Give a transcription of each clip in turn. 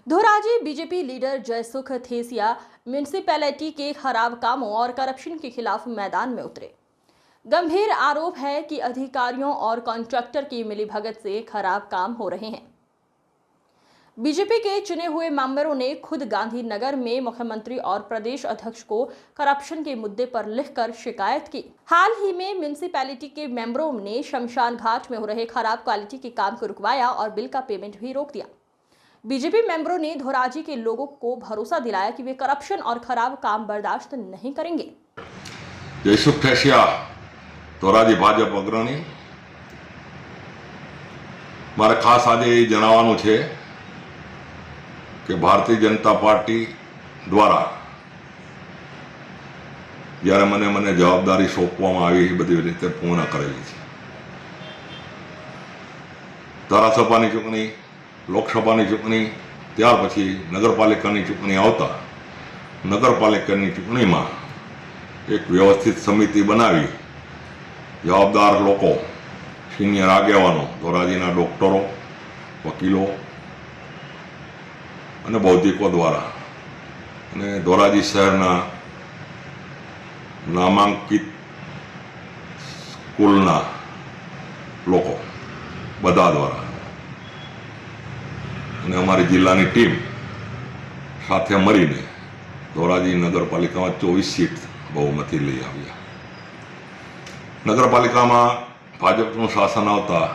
Dhoraji BJP leader Jaysukh Thesiya municipality के खराब कामों और करप्शन के खिलाफ मैदान में उतरे। गंभीर आरोप है कि अधिकारियों और कॉन्ट्रैक्टर की मिलीभगत से खराब काम हो रहे हैं। बीजेपी के चुने हुए मेंबरों ने खुद गांधीनगर में मुख्यमंत्री और प्रदेश अध्यक्ष को करप्शन के मुद्दे पर लिखकर शिकायत की। हाल ही में म्यूनिसिपैलिटी के मेंबरों ने शमशान घाट में हो रहे खराब क्वालिटी के काम को रुकवाया और बिल का पेमेंट भी रोक दिया। बीजेपी मेंबरों ने धोराजी के लोगों को भरोसा दिलाया कि वे करप्शन और खराब काम बर्दाश्त नहीं करेंगे। जयसुख थेसिया धोराजी भाजप अग्रणी मारे खास आज ये जणाववानुं छे कि भारतीय जनता पार्टी द्वारा ज्यारे મને जवाबदारी સોંપવામાં આવી એ બધી રીતે પૂર્ણ કરેલી છે। ધારાસભાની ચૂંટણી, લોકસભાની ચૂંટણી, ત્યાર પછી નગરપાલિકાની ચૂંટણી આવતા નગરપાલિકાની ચૂંટણીમાં એક વ્યવસ્થિત સમિતિ બનાવી જવાબદાર લોકો, સિનિયર આગેવાનો, ધોરાજીના ડોક્ટરો, વકીલો અને બૌદ્ધિકો દ્વારા અને ધોરાજી શહેરના નામાંકિત સ્કૂલના લોકો બધા દ્વારા અને અમારી જિલ્લાની ટીમ સાથે મળીને ધોરાજી નગરપાલિકામાં 24 સીટ બહુમતી લઈ આવ્યા। નગરપાલિકામાં ભાજપનું શાસન આવતા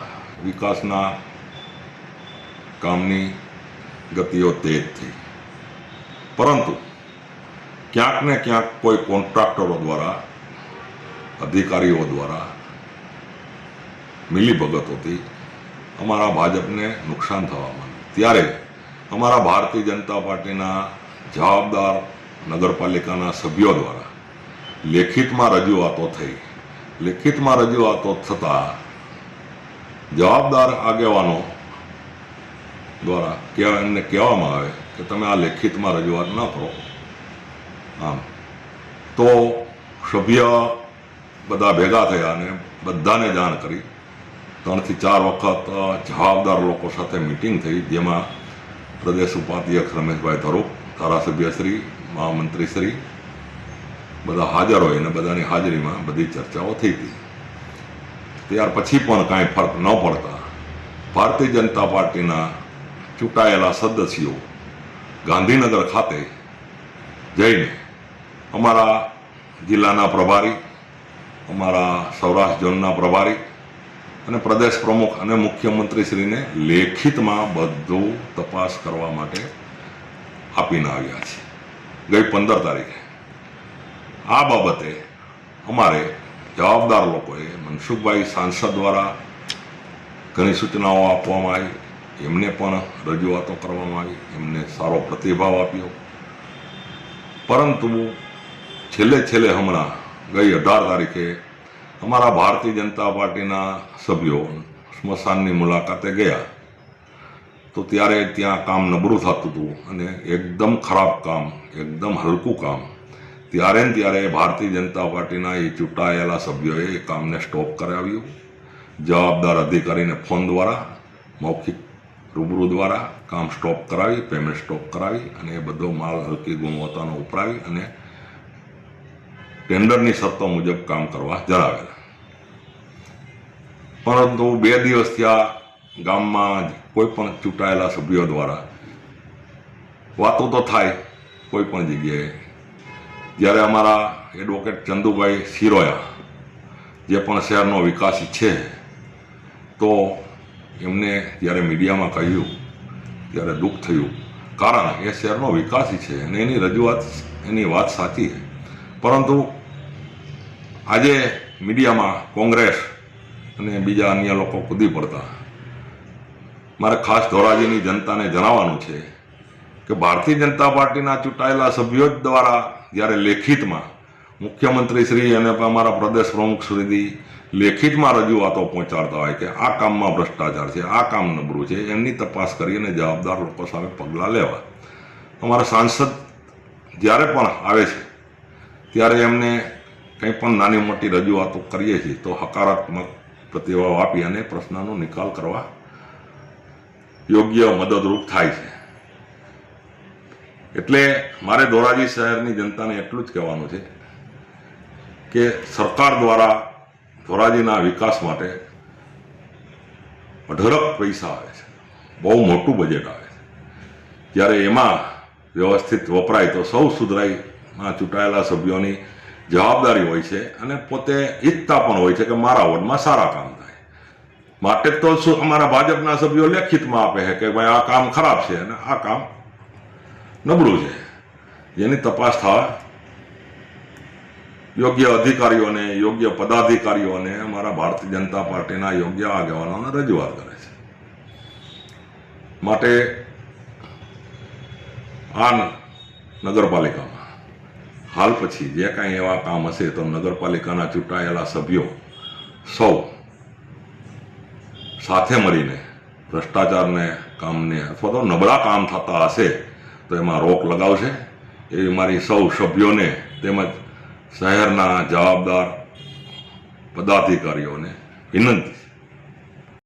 વિકાસના કામની ગતિઓ તેજ થઈ, પરંતુ ક્યાંક ને ક્યાંક કોઈ કોન્ટ્રાક્ટરો દ્વારા, અધિકારીઓ દ્વારા મિલીભગતોથી અમારા ભાજપને નુકસાન થવા માંડ્યું। ત્યારે અમારા ભારતીય जनता પાર્ટીના જવાબદાર નગરપાલિકાના સભ્યો દ્વારા લેખિતમાં રજૂઆતો થઈ। લેખિતમાં રજૂઆતો થતાં જવાબદાર આગેવાનો દ્વારા એમને કહેવામાં આવે કે તમે આ લેખિતમાં રજૂઆત ન કરો। આમ તો સભ્ય બધા ભેગા થયા અને બધાને જાણ કરી 3 થી 4 વખત જવાબદાર લોકો સાથે મીટિંગ થઈ, જેમાં પ્રદેશ ઉપાધ્યક્ષ રમેશભાઈ ધરૂપ, ધારાસભ્યશ્રી, મહામંત્રીશ્રી બધા હાજર હોય અને બધાની હાજરીમાં બધી ચર્ચાઓ થઈ હતી। ત્યાર પછી પણ કાંઈ ફરક ન પડતા ભારતીય જનતા પાર્ટીના ચૂંટાયેલા સદસ્યો ગાંધીનગર ખાતે જઈને અમારા જિલ્લાના પ્રભારી, અમારા સૌરાષ્ટ્ર ઝોનના પ્રભારી અને પ્રદેશ પ્રમુખ અને મુખ્યમંત્રીશ્રીને લેખિતમાં બધું તપાસ કરવા માટે આપીને આવ્યા છે। ગઈ 15 તારીખે આ બાબતે અમારે જવાબદાર લોકોએ મનસુખભાઈ સાંસદ દ્વારા ઘણી સૂચનાઓ આપવામાં આવી, એમને પણ રજૂઆતો કરવામાં આવી, એમને સારો પ્રતિભાવ આપ્યો। પરંતુ છેલ્લે હમણાં ગઈ 18 તારીખે અમારા ભારતીય જનતા પાર્ટીના સભ્યો સ્મશાનની મુલાકાતે ગયા તો ત્યારે ત્યાં કામ નબળું થતું હતું અને એકદમ ખરાબ કામ, એકદમ હલકું કામ। ત્યારે ને ત્યારે ભારતીય જનતા પાર્ટીના એ ચૂંટાયેલા સભ્યોએ એ કામને સ્ટોપ કરાવ્યું। જવાબદાર અધિકારીને ફોન દ્વારા, મૌખિક રૂબરૂ દ્વારા કામ સ્ટોપ કરાવી, પેમેન્ટ સ્ટોપ કરાવી અને એ બધો માલ હલકી ગુણવત્તાનો ઉપરાવી અને ટેન્ડરની શરતો મુજબ કામ કરવા જણાવેલા। પરંતુ 2 દિવસથી આ ગામમાં કોઈ પણ ચૂંટાયેલા સભ્યો દ્વારા વાતો તો થાય કોઈ પણ જગ્યાએ। જ્યારે અમારા એડવોકેટ ચંદુભાઈ સિરોયા જે પણ શહેરનો વિકાસ ઈચ્છે તો એમને જ્યારે મીડિયામાં કહ્યું ત્યારે દુઃખ થયું, કારણ એ શહેરનો વિકાસ ઈચ્છે અને એની રજૂઆત, એની વાત સાચી છે। પરંતુ આજે મીડિયામાં કોંગ્રેસ અને બીજા અન્ય લોકો કૂદી પડતા મારે ખાસ ધોરાજીની જનતાને જણાવવાનું છે કે ભારતીય જનતા પાર્ટીના ચૂંટાયેલા સભ્યો દ્વારા જ્યારે લેખિતમાં મુખ્યમંત્રીશ્રી અને અમારા પ્રદેશ પ્રમુખ સુધી લેખિતમાં રજૂઆતો પહોંચાડતા હોય કે આ કામમાં ભ્રષ્ટાચાર છે, આ કામ નબળું છે, એમની તપાસ કરી અને જવાબદાર લોકો સામે પગલાં લેવા। અમારા સાંસદ જ્યારે પણ આવે છે ત્યારે એમને કંઈ પણ નાની મોટી રજૂઆતો કરીએ છીએ તો હકારાત્મક પ્રતિભાવ આપી અને પ્રશ્નનો નિકાલ કરવા યોગ્ય મદદરૂપ થાય છે। એટલે મારે ધોરાજી શહેરની જનતાને એટલું જ કહેવાનું છે કે સરકાર દ્વારા ધોરાજીના વિકાસ માટે અઢળક પૈસા આવે છે, બહુ મોટું બજેટ આવે છે. જ્યારે એમાં વ્યવસ્થિત વપરાય તો સૌ સુધરાઈમાં ચૂંટાયેલા સભ્યોની જવાબદારી હોય છે અને પોતે ઈચ્છતા પણ હોય છે કે મારા વોર્ડમાં સારા કામ થાય. માટે તો શું અમારા ભાજપના સભ્યો લેખિતમાં આપે છે કે ભાઈ આ કામ ખરાબ છે અને આ કામ નબળું છે, જેની તપાસ થવા યોગ્ય અધિકારીઓને, યોગ્ય પદાધિકારીઓને અમારા ભારતીય જનતા પાર્ટીના યોગ્ય આગેવાનોને રજૂઆત કરે છે. માટે આ નગરપાલિકામાં હાલ પછી જે કાંઈ એવા કામ હશે તો નગરપાલિકાના ચૂંટાયેલા સભ્યો સૌ સાથે મળીને ભ્રષ્ટાચારને કામને અથવા તો નબળા કામ થતા હશે તો એમાં રોક લગાવશે એવી મારી સૌ સભ્યોને તેમજ શહેરના જવાબદાર પદાધિકારીઓને વિનંતી છે.